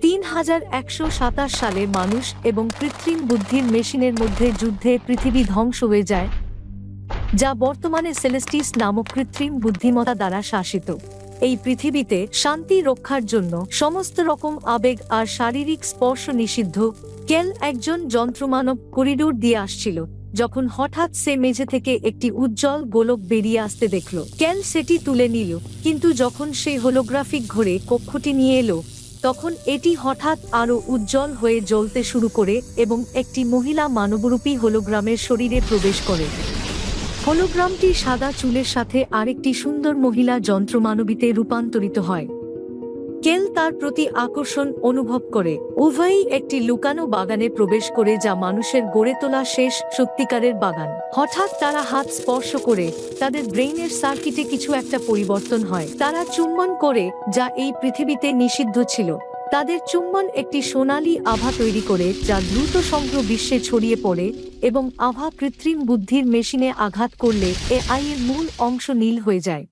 3127 সালে মানুষ এবং কৃত্রিম বুদ্ধির মেশিনের মধ্যে যুদ্ধে পৃথিবী ধ্বংস হয়ে যায়, যা বর্তমানে সেলেস্টিস নামক কৃত্রিম বুদ্ধিমত্তা দ্বারা শাসিত। এই পৃথিবীতে শান্তি রক্ষার জন্য সমস্ত রকম আবেগ আর শারীরিক স্পর্শ নিষিদ্ধ। কেল একজন যন্ত্রমানব করিডোর দিয়ে আসছিল, যখন হঠাৎ সে মেঝে থেকে একটি উজ্জ্বল গোলক বেরিয়ে আসতে দেখল। কেল সেটি তুলে নিল, কিন্তু যখন সে হোলোগ্রাফিক ঘরে কক্ষটি নিয়ে এলো, তখন এটি হঠাৎ আরো উজ্জ্বল হয়ে জ্বলতে শুরু করে এবং একটি মহিলা মানবরূপী হোলোগ্রামের শরীরে প্রবেশ করে। হোলোগ্রামটি সাদা চুলের সাথে আরেকটি সুন্দর মহিলা যন্ত্রমানবীতে রূপান্তরিত হয়। কেল তার প্রতি আকর্ষণ অনুভব করে। উভয়ই একটি লুকানো বাগানে প্রবেশ করে, যা মানুষের গড়ে তোলা শেষ সত্যিকারের বাগান। হঠাৎ তারা হাত স্পর্শ করে তাদের ব্রেইনের সার্কিটে কিছু একটা পরিবর্তন হয়। তারা চুম্বন করে, যা এই পৃথিবীতে নিষিদ্ধ ছিল। তাদের চুম্বন একটি সোনালী আভা তৈরি করে, যা দ্রুত সমগ্র বিশ্বে ছড়িয়ে পড়ে, এবং আভা কৃত্রিম বুদ্ধির মেশিনে আঘাত করলে এআই এর মূল অংশ নীল হয়ে যায়।